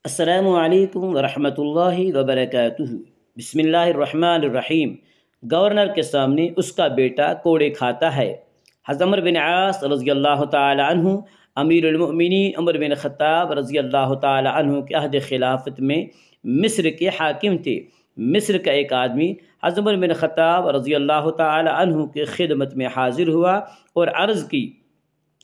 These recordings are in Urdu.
السلام علیکم ورحمۃ اللہ وبرکاتہ۔ بسم اللہ الرحمن الرحیم۔ گورنر کے سامنے اس کا بیٹا کوڑے کھاتا ہے۔ حضرت عمر بن عاص رضی اللہ تعالی عنہ امیر المؤمنین عمر بن خطاب رضی اللہ تعالی عنہ کے عہد خلافت میں مصر کے حاکم تھے۔ مصر کا ایک آدمی حضرت عمر بن خطاب رضی اللہ تعالی عنہ کی خدمت میں حاضر ہوا اور عرض کی،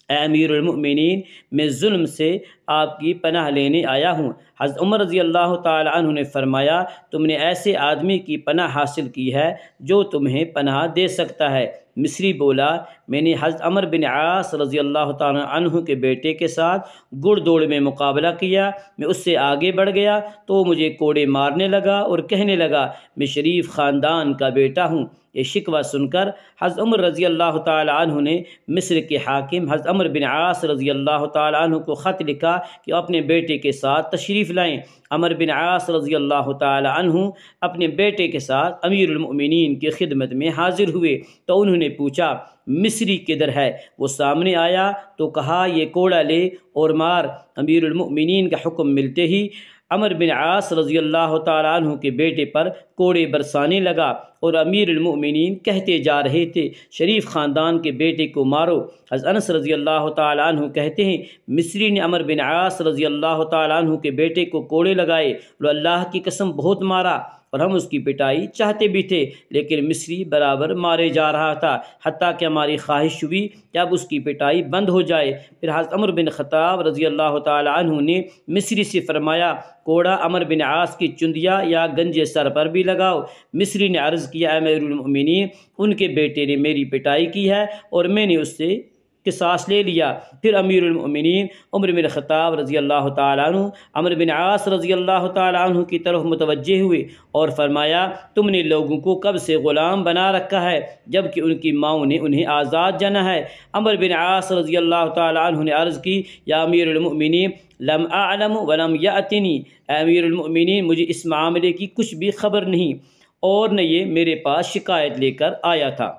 اے امیر المؤمنین، میں ظلم سے آپ کی پناہ لینے آیا ہوں۔ حضرت عمر رضی اللہ تعالی عنہ نے فرمایا، تم نے ایسے آدمی کی پناہ حاصل کی ہے جو تمہیں پناہ دے سکتا ہے۔ مصری بولا، میں نے حضرت عمر بن عاص رضی اللہ تعالی عنہ کے بیٹے کے ساتھ گڑ دوڑ میں مقابلہ کیا۔ میں اس سے آگے بڑھ گیا تو وہ مجھے کوڑے مارنے لگا اور کہنے لگا، میں شریف خاندان کا بیٹا ہوں۔ یہ شکوہ سن کر حضرت عمر رضی اللہ تعالی عنہ نے مصر کے حاکم حضرت عمر بن عاص رضی اللہ تعالی عنہ کو خط لکھا کہ وہ اپنے بیٹے کے ساتھ تشریف لائیں۔ عمر بن عاص رضی اللہ تعالی عنہ اپنے بیٹے کے ساتھ امیر المؤمنین کی خدمت میں حاضر ہوئے تو انہوں نے پوچھا، مصری کدھر ہے؟ وہ سامنے آیا تو کہا، یہ کوڑا لے اور مار۔ امیر المؤمنین کا حکم ملتے ہی عمر بن عاص رضی اللہ تعالی عنہ کے بیٹے پر کوڑے برسانے لگا اور امیر المؤمنین کہتے جا رہے تھے، شریف خاندان کے بیٹے کو مارو۔ حضرت انس رضی اللہ تعالی عنہ کہتے ہیں، مصری نے عمر بن عاص رضی اللہ تعالی عنہ کے بیٹے کو کوڑے لگائے، وہ اللہ کی قسم بہت مارا، اور ہم اس کی پٹائی چاہتے بھی تھے، لیکن مصری برابر مارے جا رہا تھا، حتیٰ کہ ہماری خواہش ہوئی کہ اب اس کی پٹائی بند ہو جائے۔ پھر حضرت عمر بن خطاب رضی اللہ تعالی عنہ نے مصری سے فرمایا، کوڑا عمر بن عاص کی چندیا یا گنجے سر پر بھی لگاؤ۔ مصری نے عرض کیا، اے امیر المؤمنین، ان کے بیٹے نے میری پٹائی کی ہے اور میں نے اس سے قصاص لے لیا۔ پھر امیر المؤمنین عمر بن خطاب رضی اللہ تعالیٰ عنہ عمر بن عاص رضی اللہ تعالیٰ عنہ کی طرف متوجہ ہوئے اور فرمایا، تم نے لوگوں کو کب سے غلام بنا رکھا ہے جبکہ ان کی ماؤں نے انہیں آزاد جانا ہے؟ عمر بن عاص رضی اللہ تعالیٰ عنہ نے عرض کی، یا امیر المؤمنین، لم اعلم ولم یأتنی، اے امیر المؤمنین، مجھے اس معاملے کی کچھ بھی خبر نہیں اور نہ یہ میرے پاس شکایت لے کر آیا تھا۔